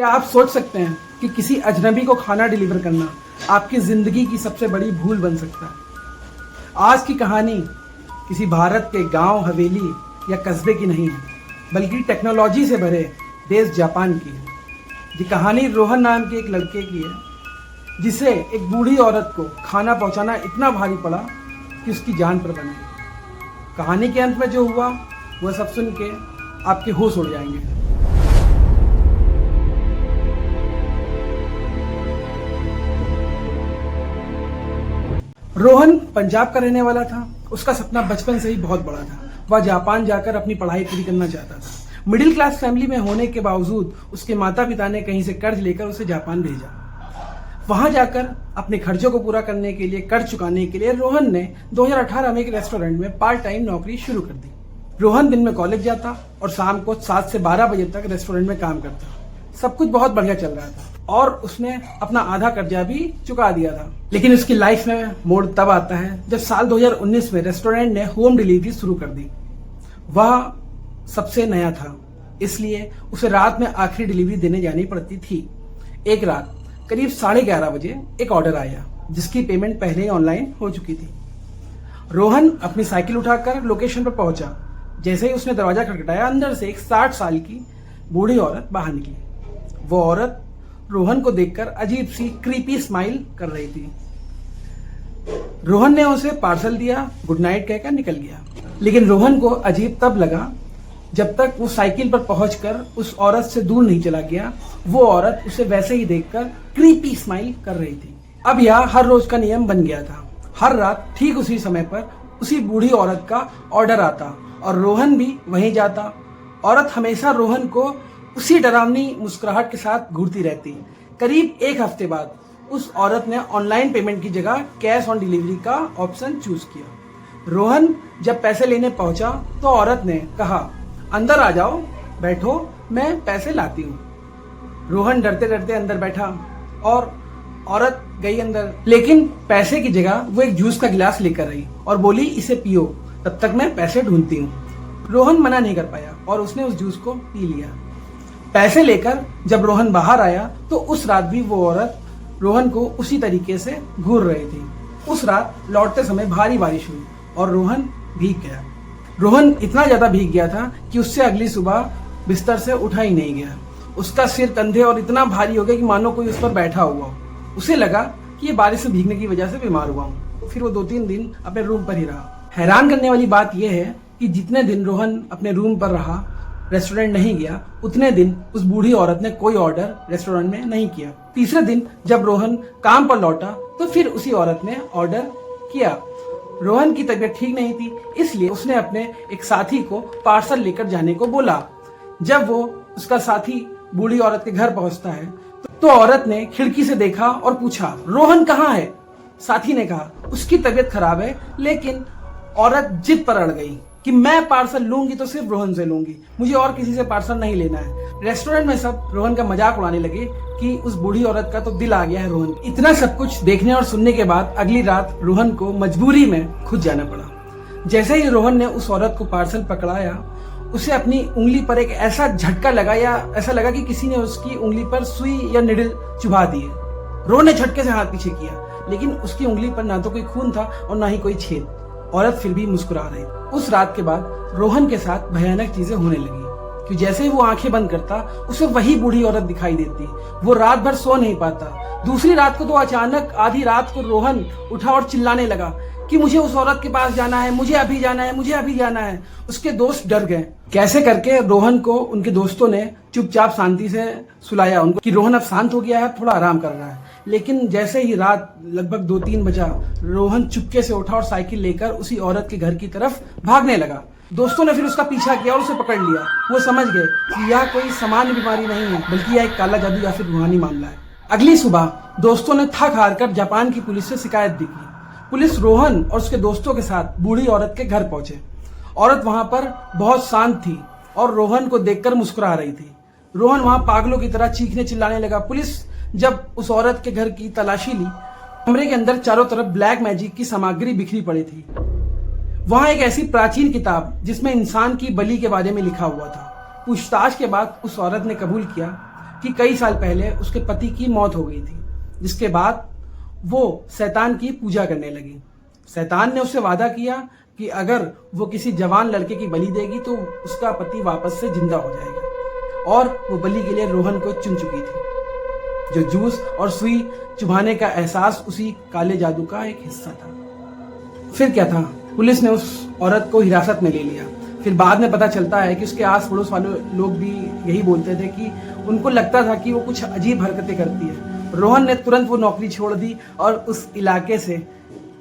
क्या आप सोच सकते हैं कि किसी अजनबी को खाना डिलीवर करना आपकी जिंदगी की सबसे बड़ी भूल बन सकता है। आज की कहानी किसी भारत के गांव, हवेली या कस्बे की नहीं है, बल्कि टेक्नोलॉजी से भरे देश जापान की है। ये कहानी रोहन नाम के एक लड़के की है, जिसे एक बूढ़ी औरत को खाना पहुंचाना इतना भारी पड़ा कि उसकी जान पर बने। कहानी के अंत में जो हुआ वह सब सुन के आपके होश उड़ जाएंगे। रोहन पंजाब का रहने वाला था। उसका सपना बचपन से ही बहुत बड़ा था। वह जापान जाकर अपनी पढ़ाई पूरी करना चाहता था। मिडिल क्लास फैमिली में होने के बावजूद उसके माता पिता ने कहीं से कर्ज लेकर उसे जापान भेजा। वहां जाकर अपने खर्चों को पूरा करने के लिए, कर्ज चुकाने के लिए रोहन ने 2018 में एक रेस्टोरेंट में पार्ट टाइम नौकरी शुरू कर दी। रोहन दिन में कॉलेज जाता और शाम को 7 से 12 बजे तक रेस्टोरेंट में काम करता। सब कुछ बहुत बढ़िया चल रहा था और उसने अपना आधा कर्जा भी चुका दिया था। लेकिन उसकी लाइफ में मोड़ तब आता है जब साल 2019 में रेस्टोरेंट ने होम डिलीवरी शुरू कर दी। वह सबसे नया था, इसलिए उसे रात में आखिरी डिलीवरी देने जानी पड़ती थी। एक रात करीब 11:30 बजे एक ऑर्डर आया, जिसकी पेमेंट पहले ही ऑनलाइन हो चुकी थी। रोहन अपनी साइकिल उठाकर लोकेशन पर पहुंचा। जैसे ही उसने दरवाजा खटखटाया, अंदर से एक 60 साल की बूढ़ी औरत बाहर निकली। वो औरत रोहन को देखकर अजीब सी क्रीपी स्माइल कर रही थी। रोहन ने उसे पार्सल दिया, गुड नाइट कहकर निकल गया। लेकिन रोहन को अजीब तब लगा जब तक वो साइकिल पर पहुंचकर उस औरत से दूर नहीं चला गया। वो औरत उसे वैसे ही देखकर क्रीपी स्माइल कर रही थी। अब यह हर रोज का नियम बन गया था। हर रात ठीक उसी समय पर उसी बूढ़ी औरत का ऑर्डर आता और रोहन भी वहीं जाता। औरत हमेशा रोहन को उसी डरावनी मुस्कुराहट के साथ घूरती रहती। करीब एक हफ्ते बाद उस औरत ने ऑनलाइन पेमेंट की जगह कैश ऑन डिलीवरी का ऑप्शन चूज किया। रोहन जब पैसे लेने पहुंचा तो औरत ने कहा, अंदर आ जाओ, बैठो, मैं पैसे लाती हूँ। रोहन डरते डरते अंदर बैठा और औरत गई अंदर, लेकिन पैसे की जगह वो एक जूस का गिलास लेकर आई और बोली, इसे पियो, तब तक मैं पैसे ढूंढती हूँ। रोहन मना नहीं कर पाया और उसने उस जूस को पी लिया। पैसे लेकर जब रोहन बाहर आया तो उस रात भी वो औरत रोहन को उसी तरीके से घूर रही थी। उस रात लौटते समय भारी बारिश हुई और रोहन भीग गया। रोहन इतना ज्यादा भीग गया था कि उससे अगली सुबह बिस्तर से उठा ही नहीं गया। उसका सिर, कंधे और इतना भारी हो गया कि मानो कोई उस पर बैठा हुआ हो। उसे लगा कि ये बारिश में भीगने की वजह से बीमार हुआ हूँ। फिर वो 2-3 दिन अपने रूम पर ही रहा। हैरान करने वाली बात यह है कि जितने दिन रोहन अपने रूम पर रहा, रेस्टोरेंट नहीं गया, उतने दिन उस बूढ़ी औरत ने कोई ऑर्डर रेस्टोरेंट में नहीं किया। तीसरे दिन जब रोहन काम पर लौटा तो फिर उसी औरत ने ऑर्डर किया। रोहन की तबीयत ठीक नहीं थी, इसलिए उसने अपने एक साथी को पार्सल लेकर जाने को बोला। जब वो उसका साथी बूढ़ी औरत के घर पहुंचता है तो औरत ने खिड़की से देखा और पूछा, रोहन कहाँ है? साथी ने कहा, उसकी तबीयत खराब है। लेकिन औरत जिद पर अड़ गई कि मैं पार्सल लूंगी तो सिर्फ रोहन से लूंगी, मुझे और किसी से पार्सल नहीं लेना है। रेस्टोरेंट में सब रोहन का मजाक उड़ाने लगे कि उस बूढ़ी औरत का तो दिल आ गया है रोहन। इतना सब कुछ देखने और सुनने के बाद अगली रात रोहन को मजबूरी में खुद जाना पड़ा। जैसे ही रोहन ने उस औरत को पार्सल पकड़ाया, उसे अपनी उंगली पर एक ऐसा झटका लगा, या ऐसा लगा कि किसी ने उसकी उंगली पर सुई या निडल चुभा दी है। रोहन ने झटके से हाथ पीछे किया, लेकिन उसकी उंगली पर ना तो कोई खून था और ना ही कोई छेद। औरत फिर भी मुस्कुरा रही। उस रात के बाद रोहन के साथ भयानक चीजें होने लगी कि जैसे ही वो आंखें बंद करता, उसे वही बूढ़ी औरत दिखाई देती। वो रात भर सो नहीं पाता। दूसरी रात को तो अचानक आधी रात को रोहन उठा और चिल्लाने लगा कि मुझे उस औरत के पास जाना है, मुझे अभी जाना है, मुझे अभी जाना है। उसके दोस्त डर गए। कैसे करके रोहन को उनके दोस्तों ने चुपचाप शांति से सुलाया उनको कि रोहन अब शांत हो गया है, थोड़ा आराम कर रहा है। लेकिन जैसे ही रात लगभग 2-3 बजा, रोहन चुपके से उठा और साइकिल लेकर उसी औरत के घर की तरफ भागने लगा। दोस्तों ने फिर उसका पीछा किया और उसे पकड़ लिया। वो समझ गए कि यह कोई सामान्य बीमारी नहीं है, बल्कि यह एक काला जादू या फिर रूहानी मामला है। अगली सुबह दोस्तों ने थक हार कर जापान की पुलिस से शिकायत दी। पुलिस रोहन और उसके दोस्तों के साथ बूढ़ी औरत के घर पहुंचे। औरत वहां पर बहुत शांत थी और रोहन को देखकर मुस्कुरा रही थी। रोहन वहां पागलों की तरह चीखने चिल्लाने लगा। पुलिस जब उस औरत के घर की तलाशी ली, कमरे के अंदर चारों तरफ ब्लैक मैजिक की सामग्री बिखरी पड़ी थी। वहां एक ऐसी प्राचीन किताब जिसमें इंसान की बलि के बारे में लिखा हुआ था। पूछताछ के बाद उस औरत ने कबूल किया कि कई साल पहले उसके पति की मौत हो गई थी, जिसके बाद वो शैतान की पूजा करने लगी। शैतान ने उससे वादा किया कि अगर वो किसी जवान लड़के की बलि देगी तो उसका पति वापस से जिंदा हो जाएगा, और वो बलि के लिए रोहन को चुन चुकी थी। जो जूस और सुई चुभाने का एहसास उसी काले जादू का एक हिस्सा था। फिर क्या था, पुलिस ने उस औरत को हिरासत में ले लिया। फिर बाद में पता चलता है कि उसके आस पड़ोस वाले लोग भी यही बोलते थे कि उनको लगता था कि वो कुछ अजीब हरकतें करती है। रोहन ने तुरंत वो नौकरी छोड़ दी और उस इलाके से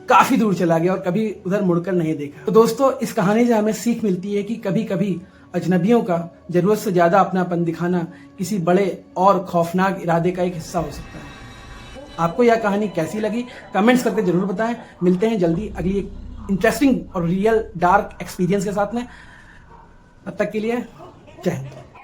काफी दूर चला गया और कभी उधर मुड़कर नहीं देखा। तो दोस्तों, इस कहानी से हमें सीख मिलती है कि कभी कभी अजनबियों का जरूरत से ज्यादा अपनापन दिखाना किसी बड़े और खौफनाक इरादे का एक हिस्सा हो सकता है। आपको यह कहानी कैसी लगी कमेंट्स करके जरूर बताएं। मिलते हैं जल्दी अगली एक इंटरेस्टिंग और रियल डार्क एक्सपीरियंस के साथ में। तब तक के लिए जय हिंद।